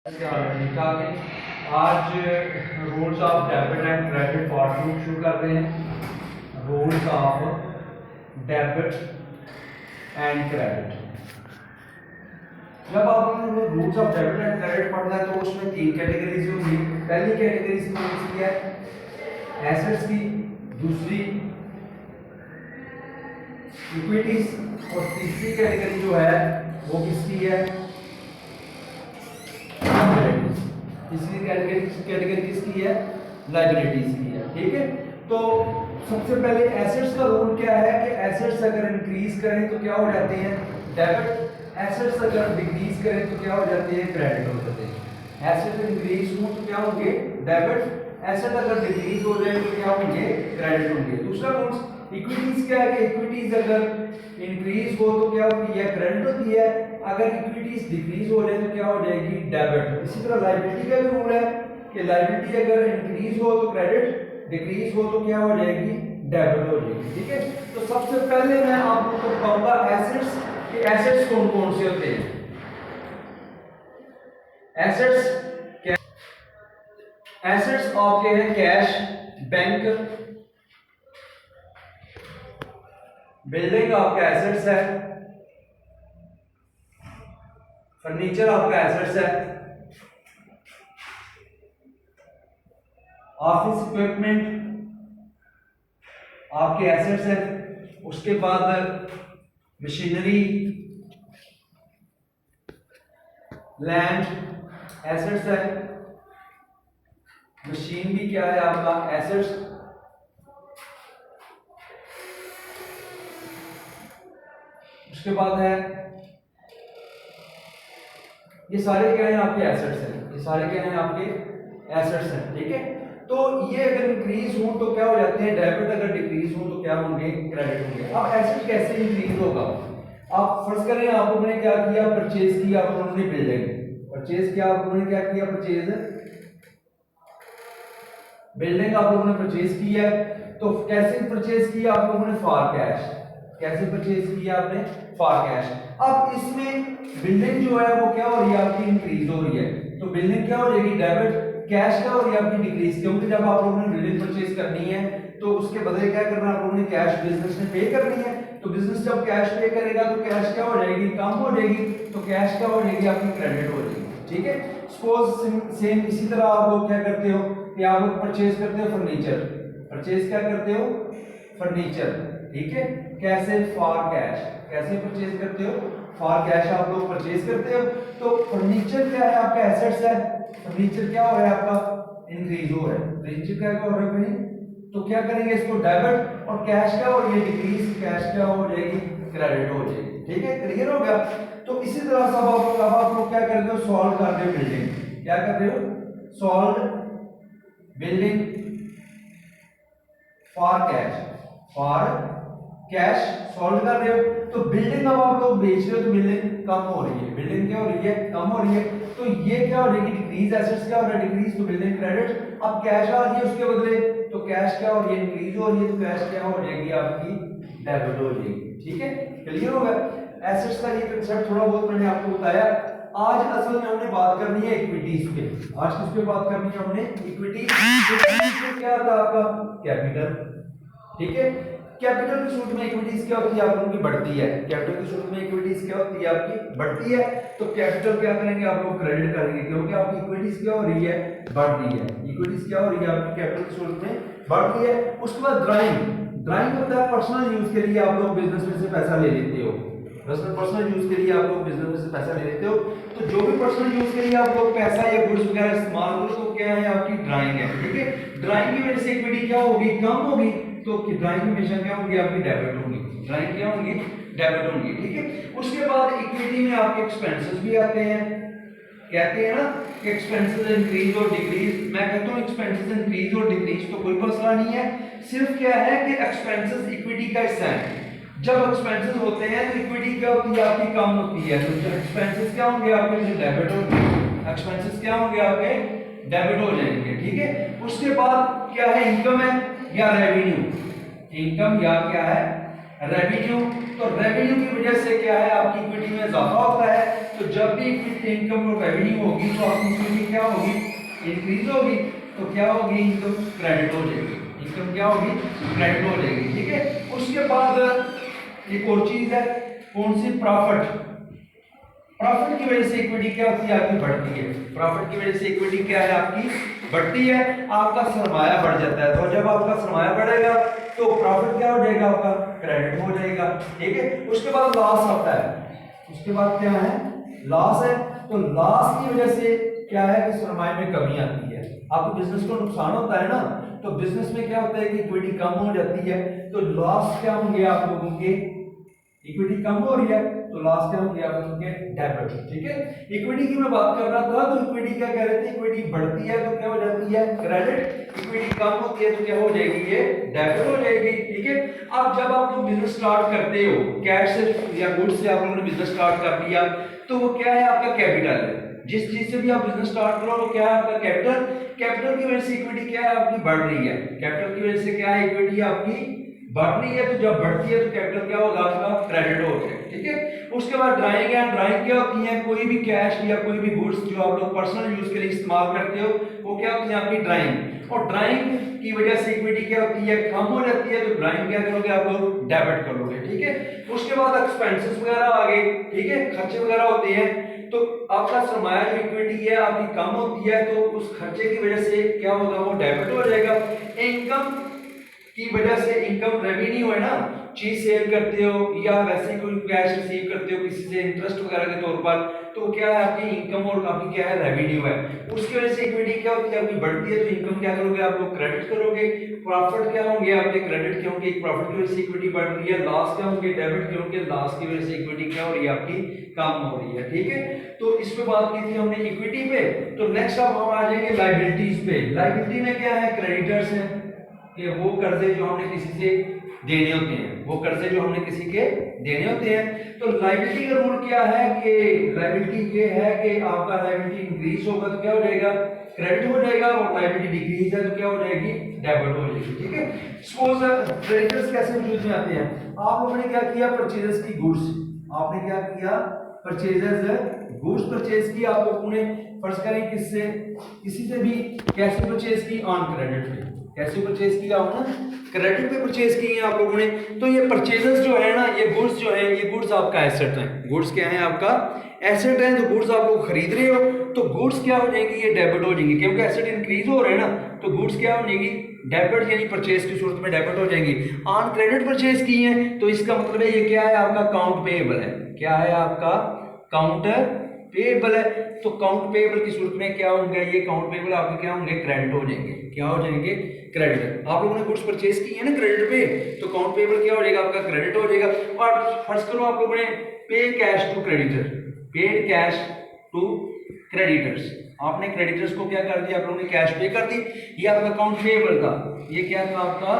आज rules of debit and credit part 2 शुरू कर रहे हैं। Rules of debit and credit. जब आप rules of debit and credit पढ़ना है तो उसमें तीन कैटेगरीज होंगी। पहली कैटेगरी कौन सी है? एसेट्स की, दूसरी इक्विटीज और तीसरी कैटेगरी जो है वो किसकी है? तीसरी कैटेगरी किसकी है? लायबिलिटीज की है। ठीक है, तो सबसे पहले एसेट्स का रूल क्या है कि एसेट्स अगर इंक्रीज करें तो क्या हो जाते हैं? डेबिट। एसेट्स अगर डिक्रीज करें तो क्या हो जाते हैं? क्रेडिट हो जाते हैं। एसेट इंक्रीज हो तो क्या होंगे? डेबिट। एसेट अगर डिक्रीज हो जाए तो क्या होंगे? क्रेडिट होंगे। दूसरा रूल इक्विटीज क्या है कि इक्विटीज अगर इंक्रीज हो तो क्या होती है? क्रेडिट होती है। अगर इक्विटीज डिक्रीज हो जाए तो क्या हो जाएगी? डेबिट। इसी तरह लायबिलिटी का भी रूल है कि लायबिलिटी अगर इंक्रीज हो तो क्रेडिट, डिक्रीज हो तो क्या हो जाएगी? डेबिट हो जाएगी। ठीक है, तो सबसे पहले मैं आप लोगों को बताऊंगा एसेट्स कि एसेट्स कौन कौन से होते हैं। एसेट्स क्या? एसेट्स आपके हैं कैश, बैंक, बिल्डिंग आपका एसेट्स है, फर्नीचर आपका एसेट्स है, ऑफिस इक्विपमेंट आपके एसेट्स है, उसके बाद मशीनरी, लैंड एसेट्स है, मशीन भी क्या है आपका? एसेट्स। उसके बाद है ये सारे क्या है? आपके एसेट्स हैं। ये सारे क्या हैं? आपके एसेट्स हैं। ठीक है, तो ये अगर इंक्रीज हो तो क्या हो जाते हैं? डेबिट। अगर डिक्रीज हो तो क्या होंगे? क्रेडिट होंगे। अब एसेट कैसे इंक्रीज होगा? आप फर्स्ट करें, आप लोगों ने क्या किया? परचेज किया आप लोगों ने बिल्डिंग। परचेज किया आप लोगों ने, क्या किया? परचेज बिल्डिंग आप लोगों ने परचेज किया है। तो कैसे परचेज किया आप लोगों ने? For cash. कैसे परचेज किया आपने? For cash. अब इसमें बिल्डिंग जो है वो क्या हो रही है? आपकी इंक्रीज हो रही है। तो बिल्डिंग क्या हो जाएगी? डेबिट। कैश क्या हो रही है? आपकी डिक्रीज। क्योंकि जब आप लोगों ने बिल्डिंग परचेज करनी है तो उसके बदले क्या करना है? आप लोगों ने कैश बिजनेस में पे करनी है। तो बिजनेस जब कैश पे करेगा तो कैश क्या हो जाएगी? कम हो जाएगी। तो कैश क्या हो जाएगी? आपकी क्रेडिट हो जाएगी। ठीक है, सपोज सेम इसी तरह आप लोग क्या करते हो कि आप लोग परचेज करते हो फर्नीचर। परचेज क्या करते हो? फर्नीचर। ठीक है, कैसे? For cash. कैसे परचेज करते हो? फॉर कैश आप लोग परचेज करते हो। तो फर्नीचर क्या है? आपका एसेट्स है। फर्नीचर क्या हो रहा है? आपका इंक्रीज हो रहा है। फर्नीचर क्या हो रहा है? तो क्या करेंगे इसको? डेबिट। और कैश क्या हो रही है? डिक्रीज। कैश क्या हो जाएगी? क्रेडिट हो जाएगी। ठीक है, क्लियर हो गया? तो इसी तरह से आप लोग क्या करते हो? सॉल्व कर रहे हो बिल्डिंग। क्या कर रहे हो? Solve building for cash. For cash solve कर रहे हो। तो बिल्डिंग अब आप लोग बेच रहे हो तो बिल्डिंग कम हो रही है। बिल्डिंग क्या हो रही है? कम हो रही है। तो ये क्या हो जाएगी? डिक्रीज। एसेट्स क्या हो रहा है? डिक्रीज। तो बिल्डिंग क्रेडिट। अब कैश आ रही है उसके बदले, तो कैश क्या हो रही है? इंक्रीज हो रही है। तो कैश क्या हो जाएगी? आपकी डेबिट हो जाएगी। ठीक है, क्लियर हो गया? एसेट्स का ये कंसेप्ट थोड़ा बहुत मैंने आपको बताया। आज असल में हमने बात करनी है इक्विटीज पे। आज किस पे बात करनी है हमने? इक्विटी। क्या था आपका? कैपिटल। ठीक है, कैपिटल की सूरत में इक्विटीज क्या होती है? आप लोगों की बढ़ती है। कैपिटल की सूरत में इक्विटीज क्या होती है? आपकी बढ़ती है। तो कैपिटल क्या करेंगे? आप लोग क्रेडिट करेंगे, क्योंकि आपकी इक्विटीज क्या हो रही है? बढ़ रही है। इक्विटीज क्या हो रही है? आपकी कैपिटल की सूरत में बढ़ रही है। उसके बाद ड्राइंग। ड्राइंग होता है पर्सनल यूज के लिए आप लोग बिजनेस में से पैसा ले लेते हो। पर्सनल यूज के लिए आप लोग बिजनेस में से पैसा ले लेते हो। तो जो भी पर्सनल यूज के लिए आप लोग पैसा या गुड्स वगैरह इस्तेमाल करो तो क्या है? आपकी ड्राइंग है। ठीक है, ड्राइंग की वजह से इक्विटी क्या होगी? कम होगी। तो ड्राइंग हमेशा क्या होगी? आपकी डेबिट होगी। ड्राइंग क्या होंगी? डेबिट होंगी। ठीक है, उसके बाद इक्विटी में आपके एक्सपेंसेस भी आते हैं। कहते हैं ना कि एक्सपेंसेस इंक्रीज और डिक्रीज। मैं कहता हूं एक्सपेंसेस इंक्रीज और डिक्रीज तो कोई मसला नहीं है। सिर्फ क्या है कि एक्सपेंसेस इक्विटी का हिस्सा है। जब एक्सपेंसेस होते हैं तो इक्विटी क्या होती है? आपकी कम होती है। तो एक्सपेंसेस क्या होंगे? आपके डेबिट होंगे। एक्सपेंसेस क्या होंगे? आपके डेबिट हो जाएंगे। ठीक है, उसके बाद क्या है? इनकम है या रेवेन्यू। इनकम या क्या है? रेवेन्यू। तो रेवेन्यू की वजह से क्या है, आपकी इक्विटी में इजाफा होता है। तो जब भी इनकम और रेवेन्यू होगी तो आपकी इक्विटी क्या होगी, इंक्रीज होगी। तो क्या होगी, इनकम क्रेडिट हो जाएगी, इनकम क्या होगी, क्रेडिट हो जाएगी। ठीक है, उसके बाद एक और चीज है, कौन सी, प्रॉफिट। प्रॉफिट की वजह से इक्विटी क्या होती है, आपकी बढ़ती है। प्रॉफिट की वजह से इक्विटी क्या है, आपकी बढ़ती है, आपका सरमाया बढ़ जाता है। तो जब आपका सरमाया बढ़ेगा तो प्रॉफिट क्या हो जाएगा, आपका क्रेडिट हो जाएगा। ठीक है, उसके बाद लॉस आता है, उसके बाद क्या है, लॉस है। तो लॉस की वजह से क्या है कि सरमाए में कमी आती है, आपके बिजनेस को नुकसान होता है ना। तो बिजनेस में क्या होता है कि इक्विटी कम हो जाती है, तो लॉस क्या होंगे आप लोगों के, इक्विटी कम हो रही है तो लॉस क्या होंगे आप लोगों के, डेबिट। ठीक है, इक्विटी की मैं बात कर रहा था, तो इक्विटी क्या कह रहे थे, इक्विटी बढ़ती है तो क्या हो जाती है, क्रेडिट। इक्विटी कम होती है तो क्या हो जाएगी, ये डेबिट हो जाएगी। ठीक है, अब जब आप लोग बिजनेस स्टार्ट करते हो, कैश से या गुड्स से आप लोगों ने बिजनेस स्टार्ट कर दिया, तो वो क्या है, आपका कैपिटल है। जिस चीज से भी आप बिजनेस स्टार्ट करो वो क्या है, आपका कैपिटल। कैपिटल की वजह से इक्विटी क्या है, आपकी बढ़ रही है। कैपिटल की वजह से क्या है, इक्विटी आपकी बढ़ रही है। तो जब बढ़ती है तो कैपिटल क्या होगा, आपका क्रेडिट हो जाएगा। ठीक है, उसके बाद ड्राइंग है। ड्राइंग क्या होती है, कोई भी कैश या कोई भी गुड्स जो आप लोग पर्सनल यूज के लिए इस्तेमाल करते हो, वो क्या होती है, आपकी ड्राइंग। और ड्राइंग की वजह से इक्विटी क्या होती है, कम हो जाती है। तो ड्राइंग क्या करोगे, आप लोग डेबिट करोगे। ठीक है, उसके बाद एक्सपेंसेस वगैरह आ गए। ठीक है, खर्चे वगैरह होते हैं, तो आपका सरमाया जो इक्विटी है आपकी कम होती है, तो उस खर्चे की वजह से क्या होगा, वो डेबिट हो जाएगा। इनकम की वजह से, इनकम रेवेन्यू है ना, चीज सेल करते हो या वैसे कोई कैश रिसीव करते हो किसी से इंटरेस्ट वगैरह के तौर पर, तो क्या है, आपकी इनकम और आपकी क्या है, रेवेन्यू है। उसकी वजह से इक्विटी क्या होती है, आपकी बढ़ती है। तो इनकम क्या करोगे, आप लोग क्रेडिट करोगे। प्रॉफिट क्या होंगे, आपके क्रेडिट के होंगे, प्रॉफिट की वजह से इक्विटी बढ़ रही है। लॉस क्या होंगे, डेबिट के होंगे, लॉस की वजह से इक्विटी क्या हो रही है, आपकी कम हो रही है। ठीक है, तो इस पे बात की थी हमने इक्विटी पे। तो नेक्स्ट अब हम आ जाएंगे लायबिलिटीज पे। लायबिलिटी में क्या है, क्रेडिटर्स है कि वो कर्जे जो हमने किसी से देने होते हैं, वो कर्जे जो हमने किसी के देने होते हैं। तो लायबिलिटी का रूल क्या है कि लायबिलिटी ये है कि आपका लायबिलिटी इंक्रीज होगा तो क्या हो जाएगा, क्रेडिट हो जाएगा। और लायबिलिटी डिक्रीज है तो क्या हो जाएगी, डेबिट हो जाएगी। ठीक है, सपोज क्रेडिटर्स कैसे वजूद में आते हैं, आप लोगों ने क्या किया, परचेजेस की गुड्स, आपने क्या किया, परचेजेस गुड्स परचेज की आप लोगों ने, फर्ज करें किससे, किसी से भी कैसे परचेज की, ऑन क्रेडिट पे। कैसे परचेज किया आपने, क्रेडिट पे परचेज की है आप लोगों ने। तो ये परचेजेस जो है ना, ये गुड्स जो है, ये गुड्स आपका एसेट है। गुड्स क्या है, आपका एसेट है। तो गुड्स आप लोग खरीद रहे हो, तो गुड्स क्या हो जाएंगी, ये डेबिट हो जाएंगी, क्योंकि एसेट इंक्रीज हो रहे हैं ना। तो गुड्स क्या हो जाएगी, डेबिट, यानी परचेज की सूरत में डेबिट हो जाएंगी। ऑन क्रेडिट परचेज की है, तो इसका मतलब है ये क्या है, आपका काउंट पेएबल है। क्या है, आपका काउंट पेएबल है। तो काउंट पेएबल की सूरत में क्या होंगे, ये काउंट पेएबल आपके क्या होंगे, क्रेडिट हो जाएंगे। क्या हो जाएंगे, क्रेडिट। आप लोगों ने गुड्स परचेज की है ना क्रेडिट पे, तो काउंट पेएबल क्या हो जाएगा, आपका क्रेडिट हो जाएगा। और फर्ज करो आप लोगों ने pay cash to creditor, paid cash to creditors, आपने क्रेडिटर्स को क्या कर दिया, आप लोगों ने कैश पे कर दी। ये आपका अकाउंट पेएबल था, ये क्या था, आपका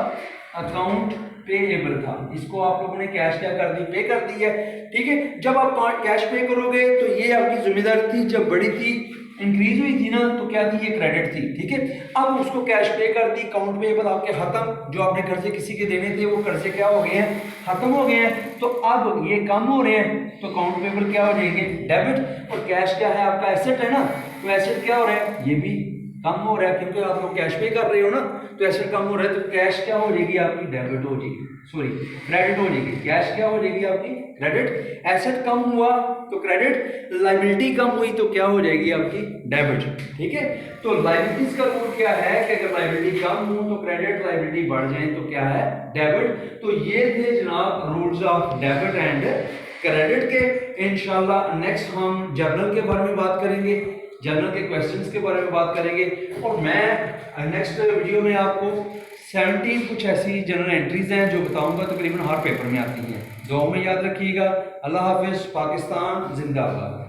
अकाउंट पेएबल था। इसको आप लोगों ने कैश क्या कर दी, पे कर दी है। ठीक है, जब आप कैश पे करोगे तो ये आपकी जिम्मेदारी थी, जब बड़ी थी, इंक्रीज हुई थी ना, तो क्या थी, ये क्रेडिट थी। ठीक है, अब उसको कैश पे कर दी, अकाउंट पेएबल आपके खत्म। जो आपने कर्जे किसी के देने थे वो कर्जे क्या हो गए हैं, खत्म हो गए हैं। तो अब ये कम हो रहे हैं, तो अकाउंट पेएबल क्या हो जाएंगे, डेबिट। और कैश क्या है, आपका एसेट है ना, तो एसेट क्या हो रहा है, ये भी कम हो रहा है, क्योंकि आप लोग कैश पे कर रहे हो ना, तो एसेट कम हो रहा है। तो कैश क्या हो जाएगी, आपकी डेबिट हो जाएगी, सॉरी क्रेडिट हो जाएगी। कैश क्या हो जाएगी, आपकी क्रेडिट। एसेट कम हुआ तो क्रेडिट, लायबिलिटी कम हुई तो क्या हो जाएगी, आपकी डेबिट। ठीक है, तो लायबिलिटीज का रूल क्या है कि अगर लायबिलिटी कम हो तो क्रेडिट, लायबिलिटी बढ़ जाए तो क्या है, डेबिट। तो ये थे जनाब rules of debit and credit के। इंशाल्लाह नेक्स्ट हम जर्नल के बारे में बात करेंगे, जर्नल के क्वेश्चंस के बारे में बात करेंगे। और मैं नेक्स्ट वीडियो में आपको 17 कुछ ऐसी जनरल एंट्रीज हैं जो बताऊंगा, तकरीबन हर पेपर में आती हैं। दुआ में याद रखिएगा। अल्लाह हाफिज, पाकिस्तान जिंदाबाद।